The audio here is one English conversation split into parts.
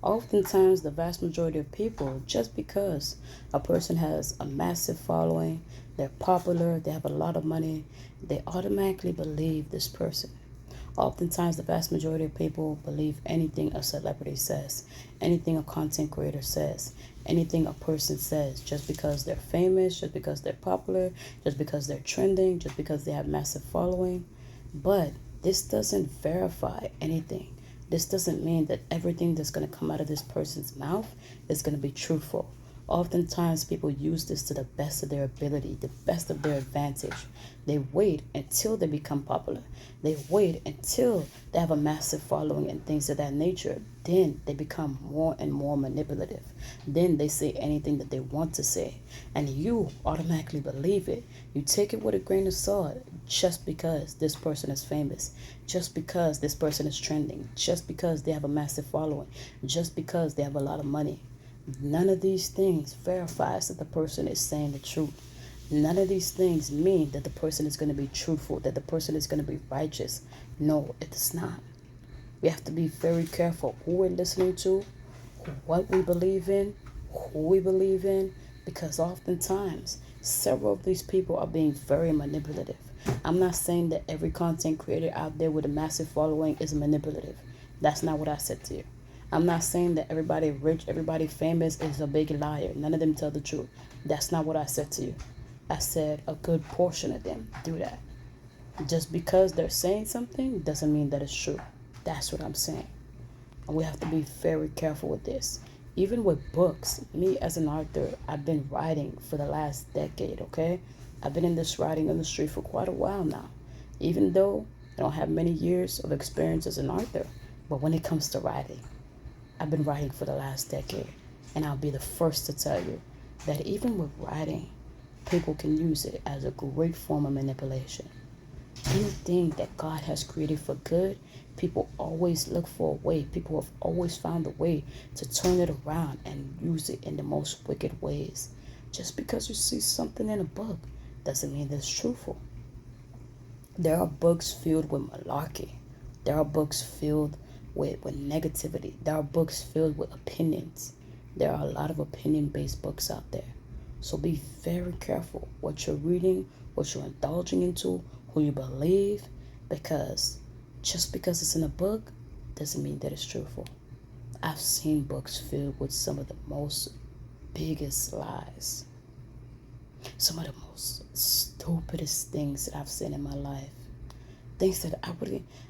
Oftentimes, the vast majority of people, just because a person has a massive following, they're popular, they have a lot of money, they automatically believe this person. Oftentimes, the vast majority of people believe anything a celebrity says, anything a content creator says, anything a person says, just because they're famous, just because they're popular, just because they're trending, just because they have massive following. But this doesn't verify anything. This doesn't mean that everything that's going to come out of this person's mouth is going to be truthful. Oftentimes, people use this to the best of their ability, the best of their advantage. They wait until they become popular. They wait until they have a massive following and things of that nature. Then they become more and more manipulative. Then they say anything that they want to say. And you automatically believe it. You take it with a grain of salt just because this person is famous, just because this person is trending, just because they have a massive following, just because they have a lot of money. None of these things verifies that the person is saying the truth. None of these things mean that the person is going to be truthful, that the person is going to be righteous. No, it does not. We have to be very careful who we're listening to, what we believe in, who we believe in, because oftentimes several of these people are being very manipulative. I'm not saying that every content creator out there with a massive following is manipulative. That's not what I said to you. I'm not saying that everybody rich, everybody famous is a big liar. None of them tell the truth. That's not what I said to you. I said a good portion of them do that. Just because they're saying something doesn't mean that it's true. That's what I'm saying. And we have to be very careful with this. Even with books, me as an author, I've been writing for the last decade, okay? I've been in this writing industry for quite a while now. Even though I don't have many years of experience as an author, but when it comes to writing, I've been writing for the last decade. And I'll be the first to tell you that even with writing, people can use it as a great form of manipulation. Anything that God has created for good, people always look for a way. People have always found a way to turn it around and use it in the most wicked ways. Just because you see something in a book doesn't mean that it's truthful. There are books filled with malarkey. There are books filled with negativity. There are books filled with opinions. There are a lot of opinion-based books out there. So be very careful what you're reading, what you're indulging into, who you believe, because just because it's in a book doesn't mean that it's truthful. I've seen books filled with some of the most biggest lies, some of the most stupidest things that I've seen in my life. Things that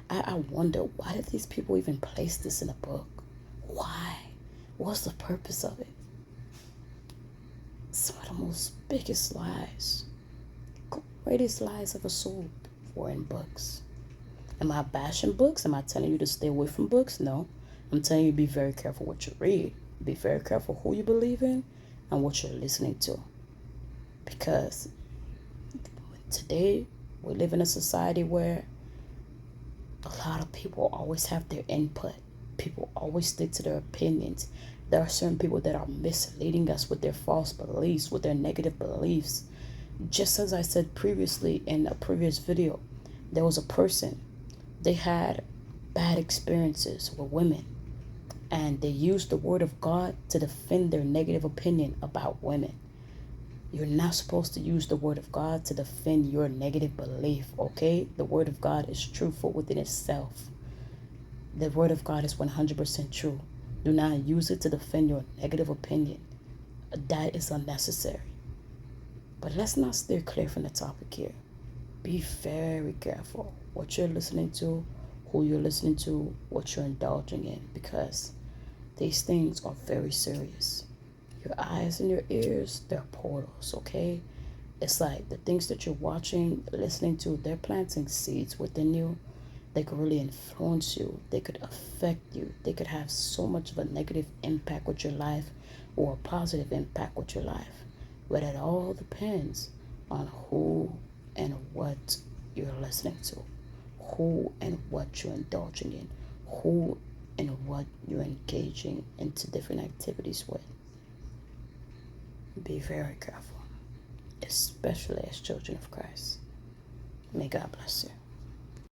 I wonder, why did these people even place this in a book? Why? What's the purpose of it? Some of the most biggest lies, greatest lies ever sold were in books. Am I bashing books? Am I telling you to stay away from books? No. I'm telling you be very careful what you read. Be very careful who you believe in and what you're listening to. Because today we live in a society where a lot of people always have their input. People always stick to their opinions. There are certain people that are misleading us with their false beliefs, with their negative beliefs. Just as I said previously in a previous video, there was a person, they had bad experiences with women, and they used the word of God to defend their negative opinion about women. You're not supposed to use the word of God to defend your negative belief, okay? The word of God is truthful within itself. The word of God is 100% true. Do not use it to defend your negative opinion. That is unnecessary. But let's not steer clear from the topic here. Be very careful what you're listening to, who you're listening to, what you're indulging in, because these things are very serious. Your eyes and your ears, they're portals, okay? It's like the things that you're watching, listening to, they're planting seeds within you. They could really influence you. They could affect you. They could have so much of a negative impact with your life or a positive impact with your life. But it all depends on who and what you're listening to, who and what you're indulging in, who and what you're engaging into different activities with. Be very careful, especially as children of Christ. May God bless you.